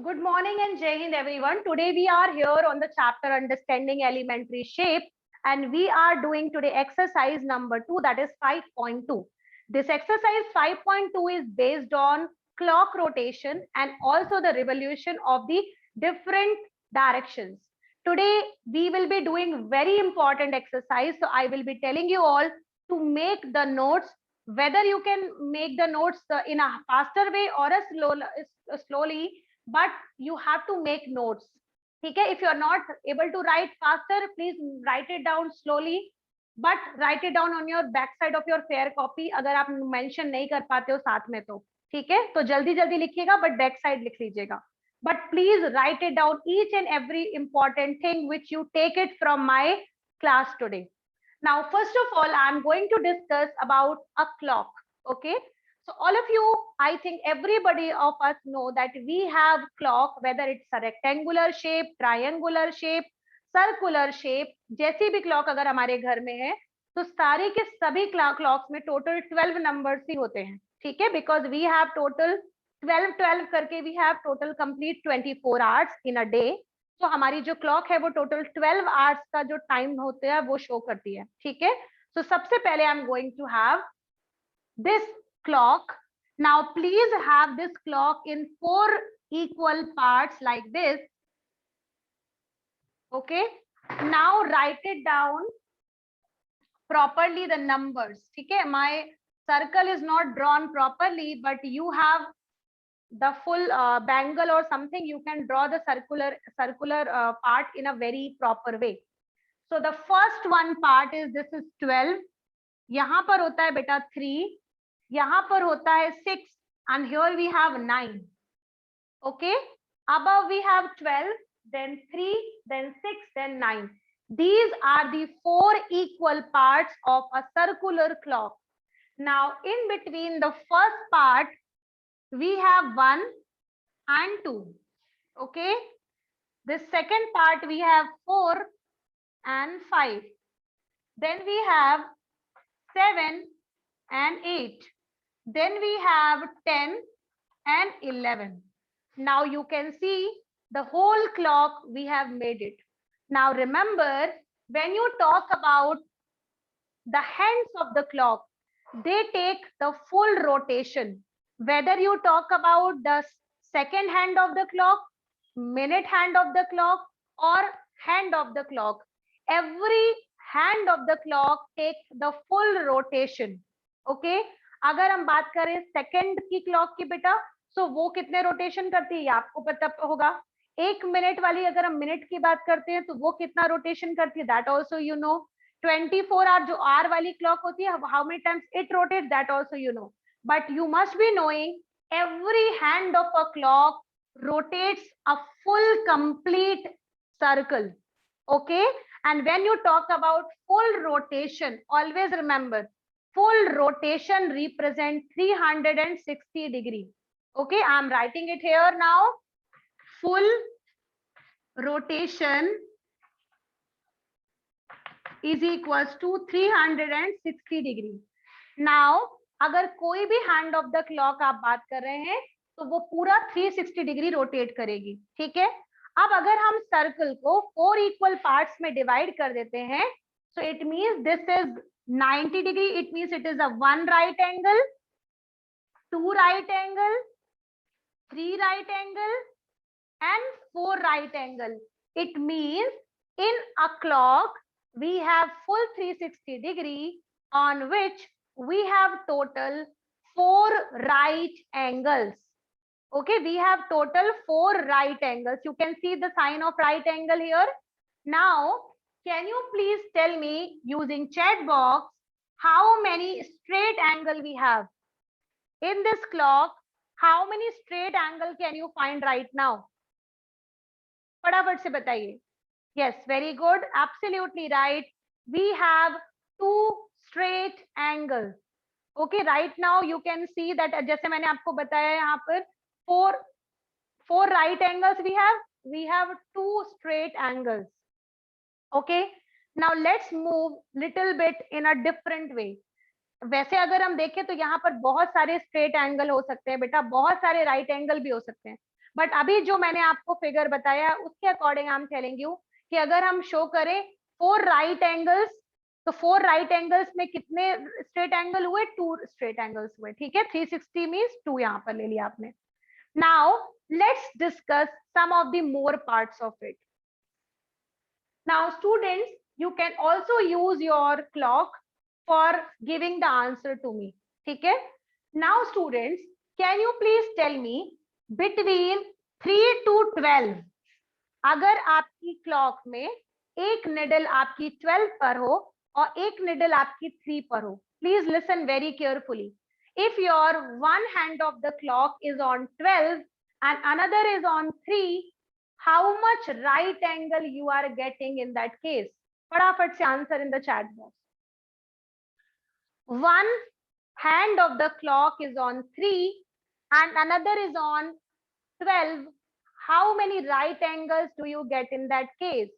Good morning and Jai Hind everyone. Today we are here on the chapter Understanding Elementary Shape and we are doing today exercise number 2, that is 5.2. This exercise 5.2 is based on clock rotation and also the revolution of the different directions. Today we will be doing very important exercise. So I will be telling you all to make the notes, whether you can make the notes in a faster way or a slowly, but you have to make notes. Okay, if you are not able to write faster, please write it down slowly, but write it down on your back side of your fair copy. अगर आप mention नहीं कर पाते हो साथ में तो ठीक है, तो जल्दी जल्दी लिखिएगा, but back side लिख लीजिएगा. But please write it down each and every important thing which you take it from my class today. Now, first of all, I'm going to discuss about a clock. Okay. So all of you, I think everybody of us know that we have clock, whether it's a rectangular shape, triangular shape, circular shape. जैसी भी clock अगर हमारे घर में है तो सारे के सभी clocks में total 12 numbers ही होते हैं, ठीक है? Because we have total 12 करके we have total complete 24 hours in a day. तो हमारी जो clock है वो total 12 hours का जो time होता है वो show करती है, ठीक है? So सबसे पहले I'm going to have this clock. Now please have this clock in 4 equal parts like this. Okay, now write it down properly the numbers. Okay, my circle is not drawn properly, but you have the full bangle or something, you can draw the circular part in a very proper way. So the first one part is, this is 12. यहाँ पर होता है बेटा 3, यहाँ पर होता है 6, and here we have 9. Okay, above we have 12, then 3, then 6, then 9. These are the 4 equal parts of a circular clock. Now in between the first part we have 1 and 2. Okay, the second part we have 4 and 5. Then we have 7 and 8. Then we have 10 and 11. Now you can see the whole clock we have made it. Now remember, when you talk about the hands of the clock, they take the full rotation. Whether you talk about the second hand of the clock, minute hand of the clock, or hand of the clock, every hand of the clock takes the full rotation. Okay, अगर हम बात करें second की clock की बेटा, सो वो कितने rotation करती है ये आपको पता होगा. 1 मिनट वाली अगर हम मिनट की बात करते हैं तो वो कितना रोटेशन करती है, that also you know. 24 hour जो आर वाली क्लॉक होती है, how many times it rotate, that also you know. But you must be knowing every hand of a clock rotates a full complete circle. Okay, and when you talk about full rotation, always remember full rotation represents 360 degree. Okay, I am writing it here now. Full rotation is equals to 360 degree. Now अगर कोई भी hand of the clock आप बात कर रहे हैं तो वो पूरा 360 डिग्री रोटेट करेगी, ठीक है? अब अगर हम सर्कल को 4 इक्वल पार्ट्स में डिवाइड कर देते हैं, so it means this is 90 degree. It means it is a 1 right angle, 2 right angle, 3 right angle and 4 right angle. It means in a clock we have full 360 degree on which we have total 4 right angles. Okay, we have total 4 right angles. You can see the sign of right angle here. Now can you please tell me using chat box how many straight angle we have in this clock? How many straight angle can you find right now? फटाफट से बताइए. Yes, very good, absolutely right. We have 2 straight angles. Okay, right now you can see that जैसे मैंने आपको बताया यहाँ पर 4 right angles we have 2 straight angles. Okay, now let's move little bit in a different way. वैसे अगर हम देखें तो यहाँ पर बहुत सारे स्ट्रेट एंगल हो सकते हैं बेटा, बहुत सारे राइट एंगल भी हो सकते हैं, बट अभी जो मैंने आपको फिगर बताया उसके according I am telling you कि अगर हम शो करें 4 राइट एंगल्स, तो 4 राइट एंगल्स में कितने स्ट्रेट एंगल हुए? 2 स्ट्रेट एंगल्स हुए, ठीक है। 360 मीन्स 2 यहाँ पर ले लिया आपने। Now let's discuss some of the more parts of it. Now students, you can also use your clock for giving the answer to me, ठीक है। now students, can you please tell me between 3 to 12, अगर आपकी clock में एक needle आपकी 12 पर हो और एक निडल आपकी 3 पर हो, please listen very carefully. if your one hand of the clock is on 12 and another is on 3, how much right angle you are getting in that case? फटाफट से answer in the chat box. One hand of the clock is on 3 and another is on 12. How many right angles do you get in that case?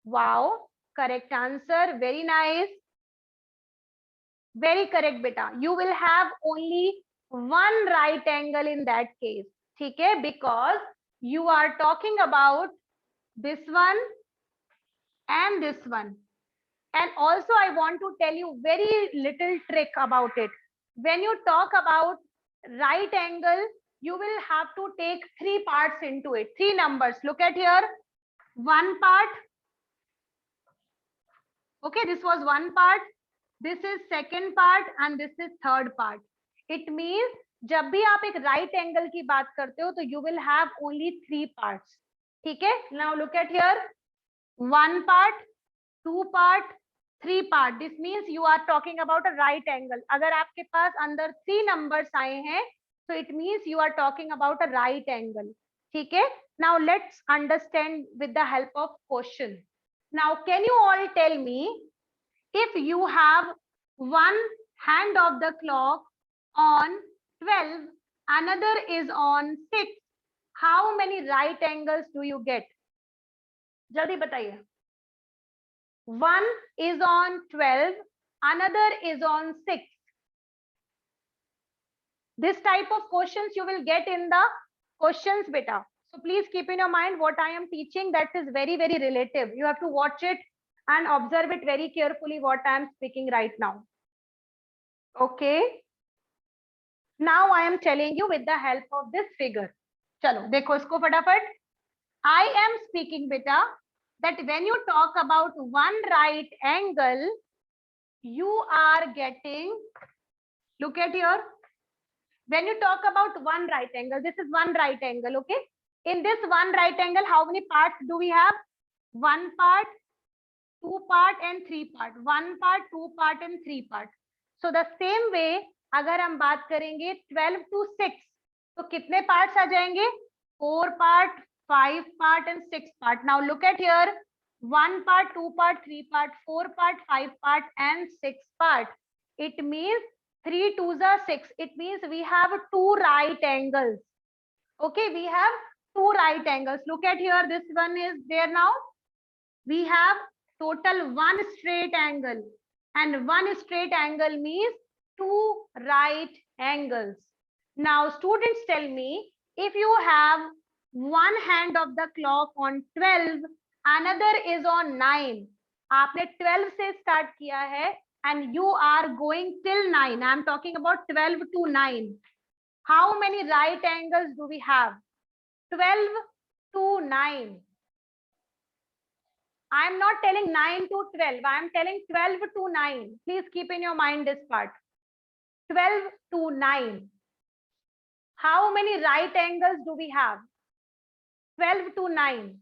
Wow, correct answer. Very nice. Very correct, beta. You will have only one right angle in that case. ठीक है, because you are talking about this one and this one. And also I want to tell you very little trick about it. When you talk about right angle, you will have to take 3 parts into it, 3 numbers. Look at here, one part. Okay, this was one part, this is second part and this is third part. It means जब भी आप एक right angle की बात करते हो तो you will have only 3 parts. ठीक है, now look at here, one part, 2 part, 3 part. This means you are talking about a right angle. अगर आपके पास अंदर 3 numbers आए हैं so it means you are talking about a right angle. ठीक है, now let's understand with the help of question. Now can you all tell me, if you have one hand of the clock on 12, another is on 6, how many right angles do you get? जल्दी बताइए। One is on 12, another is on 6. This type of questions you will get in the questions, beta. So please keep in your mind what I am teaching, that is very, very relative. You have to watch it and observe it very carefully what I am speaking right now. Okay. Now I am telling you with the help of this figure. चलो देखो इसको फटाफट. I am speaking, beta, that when you talk about one right angle, you are getting, look at here, when you talk about one right angle, this is one right angle, okay? In this one right angle, how many parts do we have? One part, 2 part and 3 part. One part, 2 part and 3 part. So the same way, अगर हम बात करेंगे 12 to 6, तो कितने parts आ जाएंगे? 4 part, 5 part and 6 part. Now look at here, 1 part, 2 part, 3 part, 4 part, 5 part and 6 part. It means 3 2s are 6. It means we have 2 right angles. Okay, we have 2 right angles. Look at here, this one is there now. We have total 1 straight angle, and 1 straight angle means 2 right angles. Now students, tell me, if you have one hand of the clock on 12, another is on 9. आपने 12 से start किया है and you are going till 9. I am talking about 12 to 9. How many right angles do we have? 12 to 9. I am not telling 9 to 12. I am telling 12 to 9. Please keep in your mind this part. 12 to 9. How many right angles do we have? 12 to 9.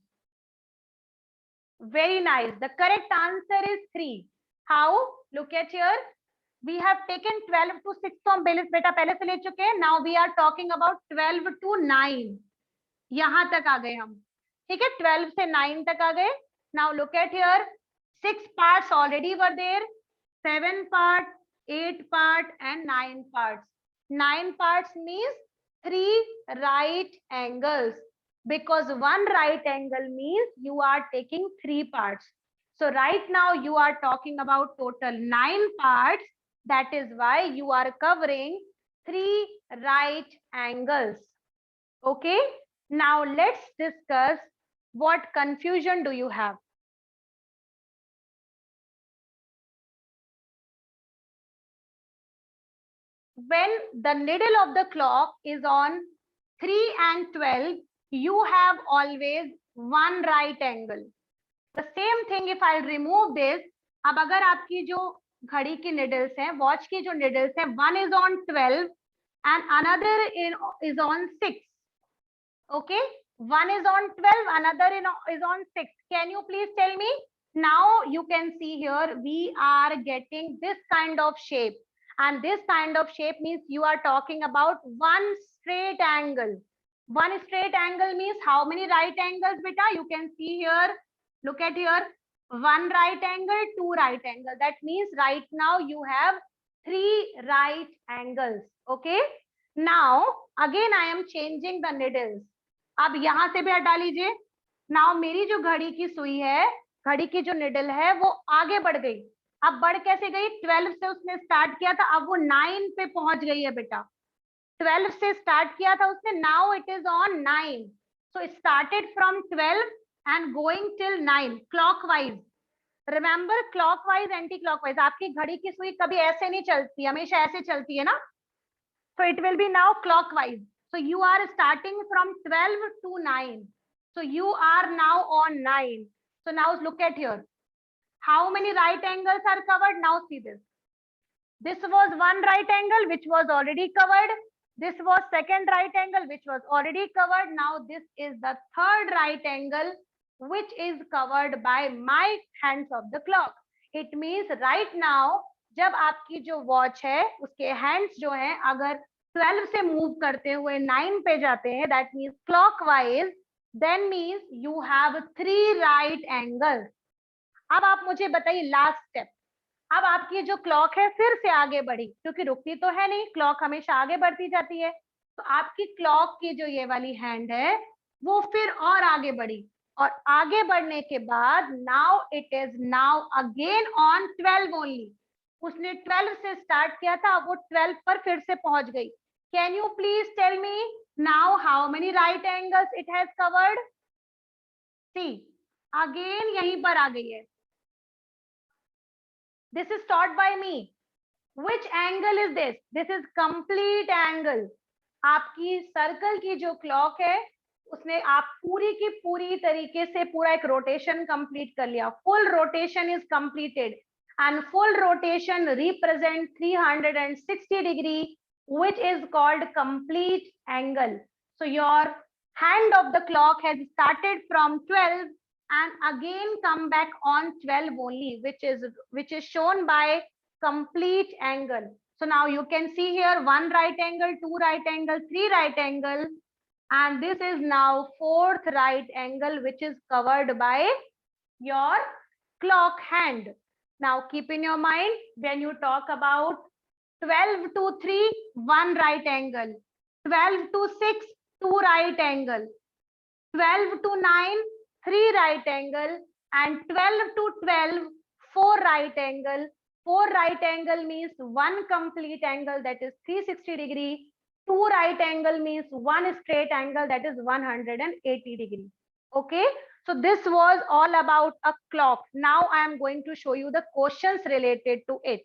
Very nice. The correct answer is 3. How? Look at here. We have taken 12 to 6 तो हम बेटा पहले से ले चुके हैं. Now we are talking about 12 to 9. यहाँ तक आ गए हम. ठीक है, 12 से 9 तक आ गए. Now look at here, 6 parts already were there, 7 part, 8 part and 9 parts. 9 parts means 3 right angles, because 1 right angle means you are taking 3 parts. So right now you are talking about total 9 parts. That is why you are covering 3 right angles. Okay, now let's discuss what confusion do you have. When the needle of the clock is on 3 and 12, you have always one right angle. The same thing if I remove this, अब अगर आपकी जो घड़ी की needles हैं, watch की जो needles हैं, one is on 12 and another is on 6. Okay, one is on 12, another is on 6. Can you please tell me? Now you can see here we are getting this kind of shape, and this kind of shape means you are talking about one straight angle. One straight angle means how many right angles, beta? You can see here, look at here, one right angle, two right angle. That means right now you have three right angles. Okay, now again I am changing the needles. अब यहां से भी हटा लीजिए. Now मेरी जो घड़ी की सुई है, घड़ी की जो निडल है, वो आगे बढ़ गई. अब बढ़ कैसे गई? 12 से उसने स्टार्ट किया था, अब वो 9 पे पहुंच गई है बेटा. 12 से स्टार्ट किया था उसने, now it is on 9. So it started from 12 and going till 9 clockwise. Remember, clockwise anti clockwise. आपकी घड़ी की सुई कभी ऐसे नहीं चलती, हमेशा ऐसे चलती है ना. So it will be now clockwise. So you are starting from 12 to 9. So you are now on 9. So now look at here. How many right angles are covered? Now see this. This was one right angle which was already covered. This was second right angle which was already covered. Now this is the third right angle which is covered by my hands of the clock. It means right now जब आपकी जो watch है उसके hands जो हैं अगर 12 से move करते हुए 9 पे जाते हैं, that means clockwise, then means you have 3 right angles. अब आप मुझे बताइए लास्ट स्टेप. अब आपकी जो क्लॉक है फिर से आगे बढ़ी, क्योंकि रुकती तो है नहीं, क्लॉक हमेशा आगे बढ़ती जाती है. तो आपकी क्लॉक की जो ये वाली हैंड है वो फिर और आगे बढ़ी, और आगे बढ़ने के बाद now it is now again on 12 only. उसने 12 से स्टार्ट किया था, वो 12 पर फिर से पहुंच गई. Can you please tell me now how many right angles it has covered? See again यहीं पर आ गई है. This is taught by me. Which angle is this? This is complete angle. आपकी सर्कल की जो क्लॉक है उसने आप पूरी की पूरी तरीके से पूरा एक रोटेशन कंप्लीट कर लिया. Full rotation is completed and full rotation represent 360 degree, which is called complete angle. So your hand of the clock has started from 12 and again come back on 12 only, which is shown by complete angle. So now you can see here one right angle, two right angle, three right angle, and this is now fourth right angle which is covered by your clock hand. Now keep in your mind, when you talk about 12 to 3, one right angle, 12 to 6, two right angle, 12 to 9, three right angle, and 12 to 12, four right angle. Four right angle means one complete angle, that is 360 degree. Two right angle means one straight angle, that is 180 degree. Okay, so this was all about a clock. Now I am going to show you the questions related to it.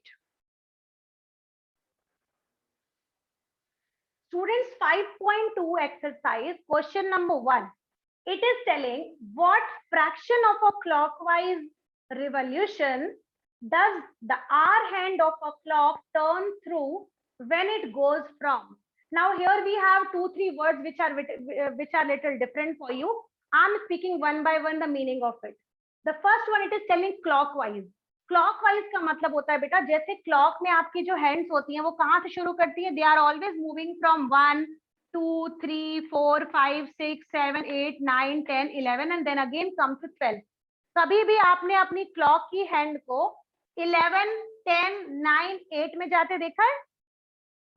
Students, 5.2 exercise, question number 1. It is telling what fraction of a clockwise revolution does the hour hand of a clock turn through when it goes from. Now here we have 2-3 words which are little different for you. I'm speaking one by one the meaning of it. The first one, it is telling clockwise. Clockwise का मतलब होता है बेटा, जैसे clock में आपकी जो hands होती हैं वो कहाँ से शुरू करती है? They are always moving from 1 2 3 4 5 6 7 8 9 10 11 and then again come to 12. कभी भी आपने अपनी क्लॉक की हैंड को 11 10 9 8 में जाते देखा है?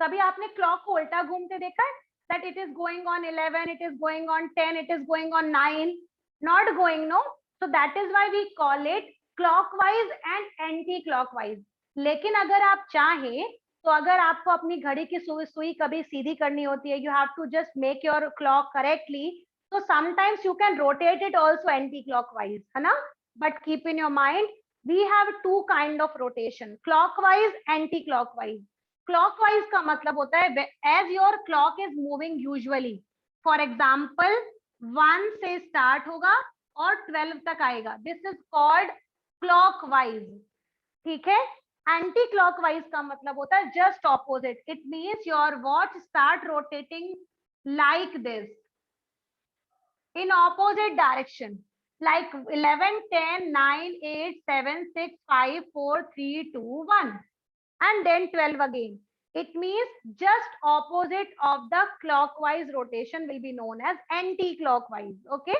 कभी आपने क्लॉक को उल्टा घूमते देखा है? that it is going on 11, it is going on 10, it is going on 9? Not going, no. So that is why we call it clockwise and anti clockwise. लेकिन अगर आप चाहें तो अगर आपको अपनी घड़ी की सुई कभी सीधी करनी होती है, you have to just make your clock correctly, तो sometimes you can rotate it also anti clockwise, है ना, but keep in your mind we have to kind of rotation, clockwise, anti clockwise. Clockwise का मतलब होता है as your clock is moving usually, for example 1 से start होगा और 12 तक आएगा, दिस इज कॉल्ड क्लॉकवाइज, ठीक है। एंटी क्लॉकवाइज का मतलब होता है just opposite, it means your watch start rotating like this in opposite direction, like 11, 10, 9, 8, 7, 6, 5, 4, 3, 2, 1, and then 12 again. It means just opposite of the clockwise rotation will be known as anti-clockwise. Okay.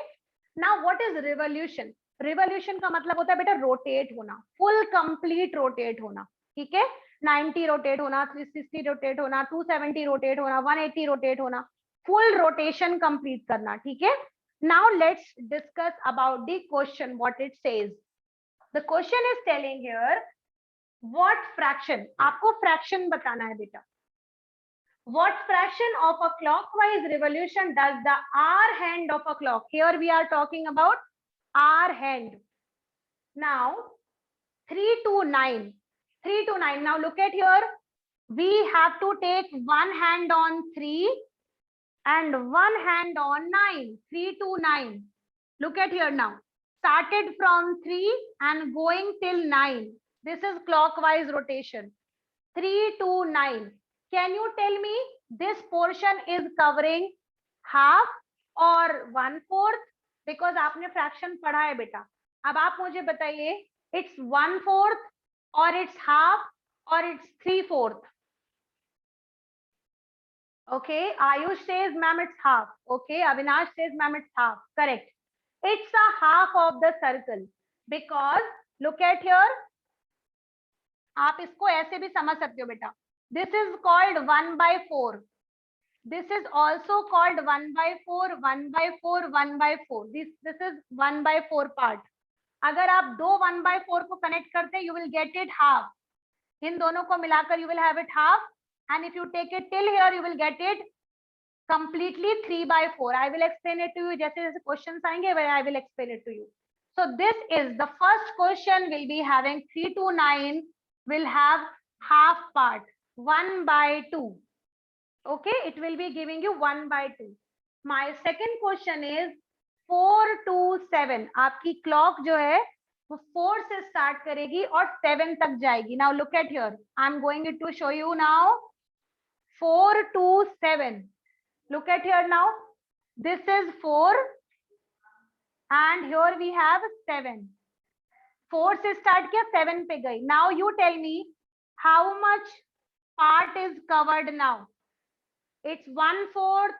Now, what is revolution? Revolution का मतलब होता है बेटा rotate होना, full complete rotate होना, ठीक है। 90 rotate होना, 360 रोटेट होना, 270 रोटेट होना, 180 रोटेट होना, फुल रोटेशन कंप्लीट करना, ठीक है। Now let's discuss about the question, what it says. The question is telling here, what fraction, आपको fraction बताना है बेटा, what fraction of a clockwise revolution does the hour hand of a clock, here we are talking about hour hand. Now 3 to 9, 3 to 9, now look at here, we have to take one hand on 3 and one hand on 9, 3 to 9. Look at here now. Started from 3 and going till 9. This is clockwise rotation. 3 to 9. Can you tell me this portion is covering half or 1/4? Because आपने fraction पढ़ा है बेटा. अब आप मुझे बताइए, it's 1/4 or it's half or it's 3/4? Okay, Ayush says, ma'am, it's half. Okay, Avinash says, ma'am, it's half. Correct. It's a half of the circle because look at here. आप इसको ऐसे भी समझ सकते हो बेटा. This is called 1/4. This is also called 1/4, 1/4, 1/4. This is 1/4 part. अगर आप दो 1/4 को कनेक्ट करते हैं, you will get it half. इन दोनों को मिलाकर you will have it half. And if you take it till here, you will get it completely 3/4. I will explain it to you. जैसे जैसे questions आएंगे, I will explain it to you. So this is the first question will be having 3 to 9 will have half part 1/2. Okay, it will be giving you 1/2. My second question is 4 to 7. आपकी clock जो है वो 4 से start करेगी और 7 तक जाएगी. Now look at here. I'm going to show you now. 4 to 7. Look at here now. This is 4 and here we have 7. 4 से start किया, 7 पे गई. Now you tell me how much part is covered now. It's 1/4,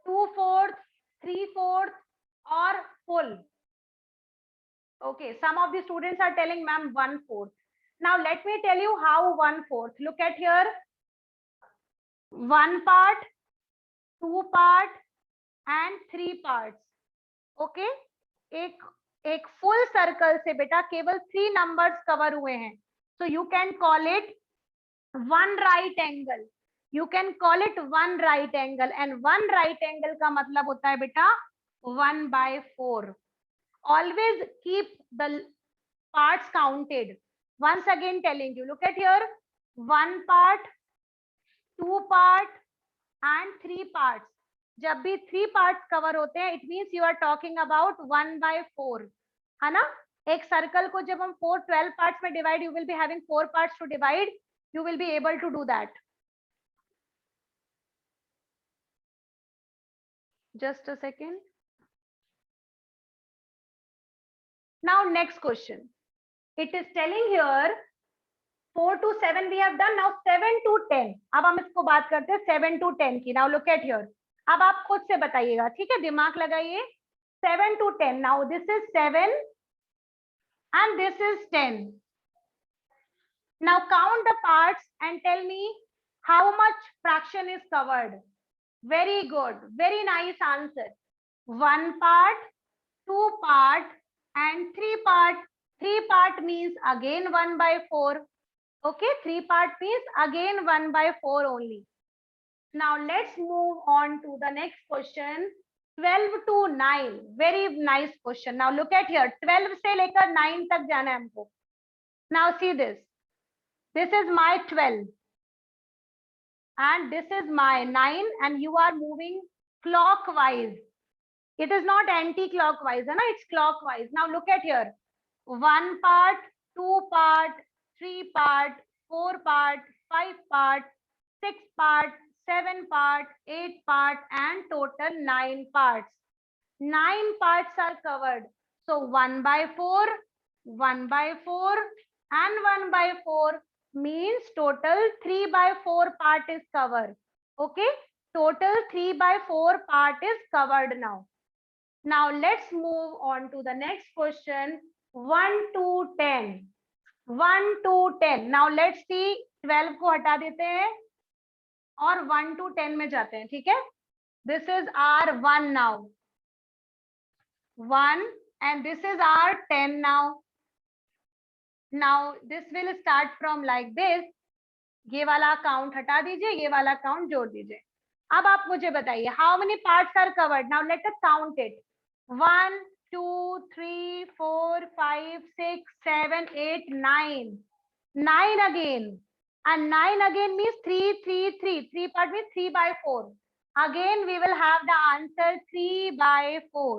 2/4, 3/4 or full. Okay, some of the students are telling ma'am 1/4. Now let me tell you how 1/4. Look at here. 1 part, 2 part and 3 parts. Okay, एक full circle से बेटा केवल 3 numbers cover हुए हैं. So you can call it one right angle. You can call it one right angle, and one right angle का मतलब होता है बेटा 1/4. Always keep the parts counted. Once again telling you, look at here, 1 part, 2 part and 3 parts. जब भी 3 parts cover होते हैं, it means you are talking about 1/4, है ना. एक circle को जब हम 12 parts में divide, you will be having 4 parts to divide. You will be able to do that. Just a second. Now next question. It is telling here 4 to 7 we have done. Now 7 to 10. अब हम इसको बात करते हैं 7 to 10 की. Now look at here. अब आप खुद से बताइएगा, ठीक है, दिमाग लगाइए. 7 to 10. Now this is 7 and this is 10. Now count the parts and tell me how much fraction is covered. Very good. Very nice answer. 1 part, 2 part and 3 part. 3 part means again 1/4. Okay, 3 part means again 1/4 only. Now let's move on to the next question. 12 to 9. Very nice question. Now look at here. 12 से लेकर 9 तक जाना है हमको. Now see this. This is my 12. And this is my 9. And you are moving clockwise. It is not anti-clockwise. It's clockwise. Now look at here. 1 part, 2 part, 3 part, 4 part, 5 part, 6 part, 7 part, 8 part, and total 9 parts. 9 parts are covered. So 1/4, 1/4, and 1/4 means total 3/4 part is covered. Okay, total 3/4 part is covered now. Now let's move on to the next question. 1 to 10. 1 to 10. Now let's see. 12 को हटा देते हैं और 1 to 10 में जाते हैं. ठीक है. This is our 1 now. 1 and this is our 10 now. Now this will start from like this. ये वाला काउंट हटा दीजिए, ये वाला काउंट जोड़ दीजिए. अब आप मुझे बताइए how many parts are covered. Now let us count it. 1, 2, 3, 4, 5, 6, 7, 8, 9. 9 again. And 9 again means 3, 3, 3. 3 part means 3/4. Again we will have the answer 3/4.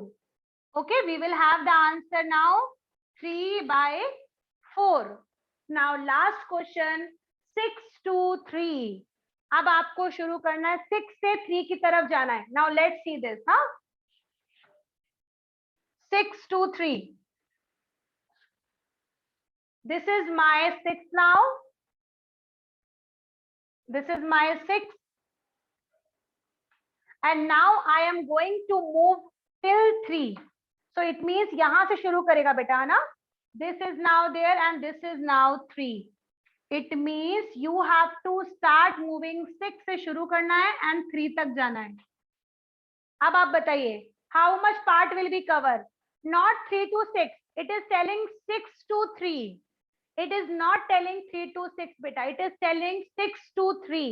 Okay, we will have the answer now 3/4. Now last question 6 to 3. अब आपको शुरू करना है 6 से 3 की तरफ जाना है. Now let's see this. 6 to 3. This is my 6 now. This is my 6. And now I am going to move till 3. So it means यहाँ से शुरू करेगा बेटा ना. This is now there and this is now 3. It means you have to start moving 6 से शुरू करना है and 3 तक जाना है. अब आप बताइए how much part will be covered? Not 3 to 6. It is telling 6 to 3. It is not telling 3 to 6 beta. It is telling 6 to 3.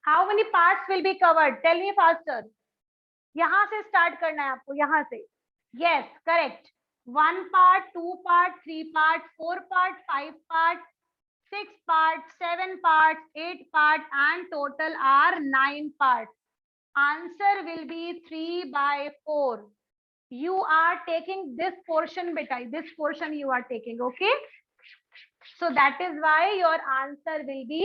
How many parts will be covered? Tell me faster. यहाँ से start करना है आपको, यहाँ से. Yes, correct. 1 part, 2 part, 3 part, 4 part, 5 part, 6 parts, 7 parts, 8 parts, and total are 9 parts. Answer will be 3/4. You are taking this portion, beta. This portion you are taking, okay? So that is why your answer will be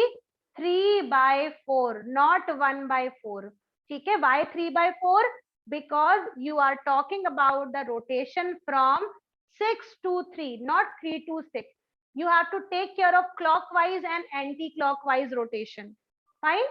3/4, not 1/4. Okay, why 3/4? Because you are talking about the rotation from 6 to 3, not 3 to 6. You have to take care of clockwise and anti-clockwise rotation. Fine?